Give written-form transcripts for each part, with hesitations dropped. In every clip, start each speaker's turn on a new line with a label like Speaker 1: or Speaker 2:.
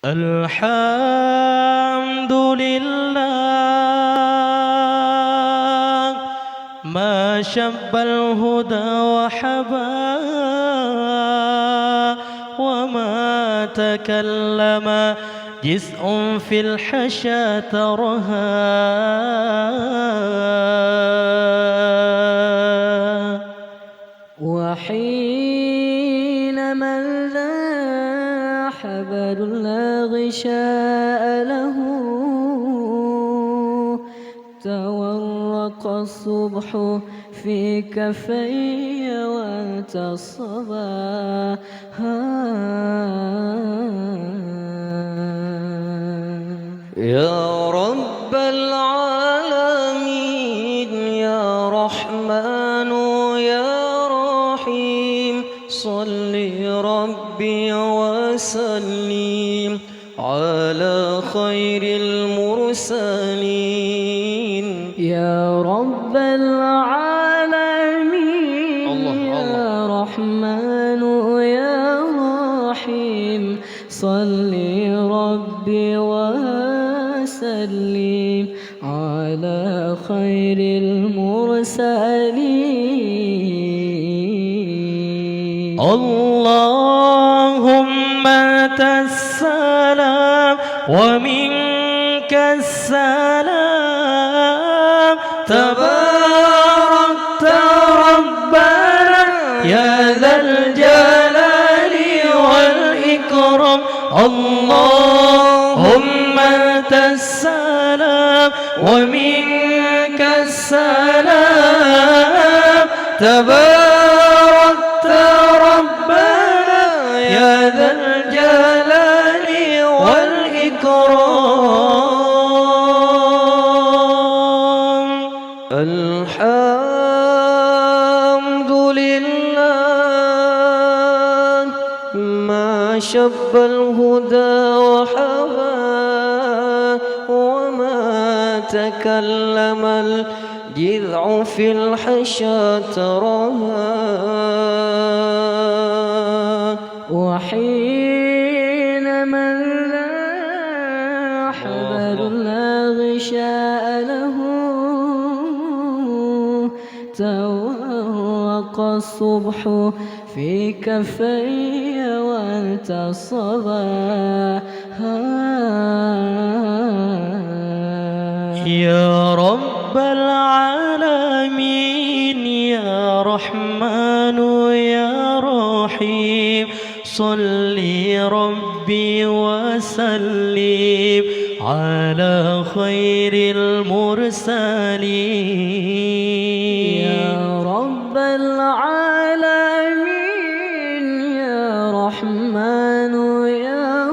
Speaker 1: الحمد لله ما شب الهدى وحبا وما تكلم جزء في الحشا ترها
Speaker 2: وحين من لا حبل لا غشاء له تورق الصبح في كفي وانتصبا يا رب العالمين يا رحمن يا رحيم صل ربي وسلم على خير المرسلين يا رب العالمين يا رحمن يا رحيم صل ربي وسلم على خير المرسلين
Speaker 1: اللهم أنت السلام ومنك السلام تباركت ربنا يا ذا الجلال والإكرام اللهم أنت السلام ومنك السلام تباركت ربنا يا ذا الجلال والإكرام الحمد لله ما شب الهدى وحبا وما تكلم الجذع في الحشا ترها وحين من لا حبل لا غشاء له تورق الصبح في كفي وانتصبا يا رب العالمين يا رحمن يا رحيم صل ربي وسلم على خير المرسلين
Speaker 2: يا رب العالمين يا رحمن يا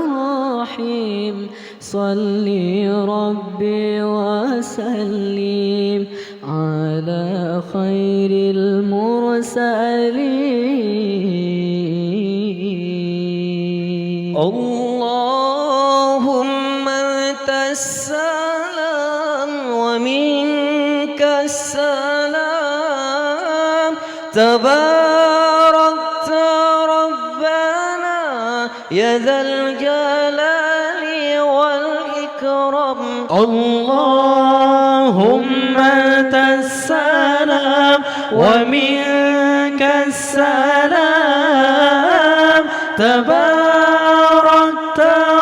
Speaker 2: رحيم صل ربي وسلم على خير المرسلين اللهم أنت السلام ومنك السلام تباركت ربنا يا ذا الجلال والإكرام
Speaker 1: اللهم أنت السلام ومنك السلام تباركت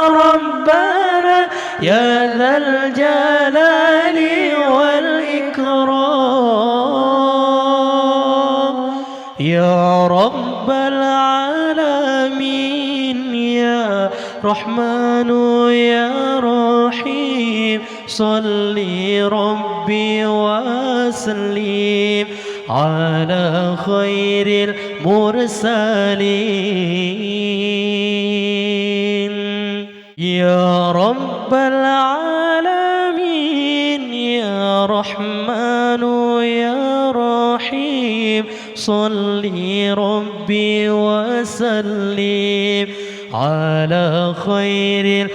Speaker 1: ربنا يا ذا الجلال والإكرام يا رب العالمين يا رحمن يا رحيم صل ربي وسلم على خير المرسلين يا رب العالمين يا رحمن يا رحيم صل ربي وسلم على خير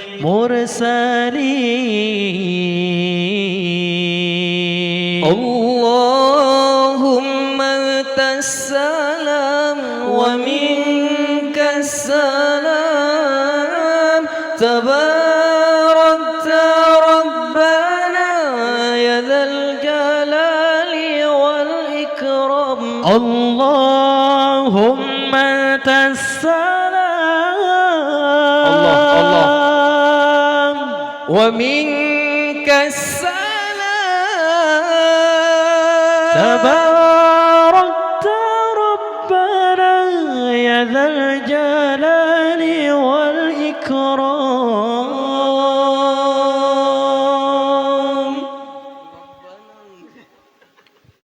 Speaker 1: المرسلين
Speaker 2: اللهم أنت السلام ومنك السلام تباركت ربنا يا ذا الجلال والإكرام.
Speaker 1: اللهم أنت السلام
Speaker 2: ومنك السلام.
Speaker 1: تباركت ربنا يا ذا الجلال والإكرام.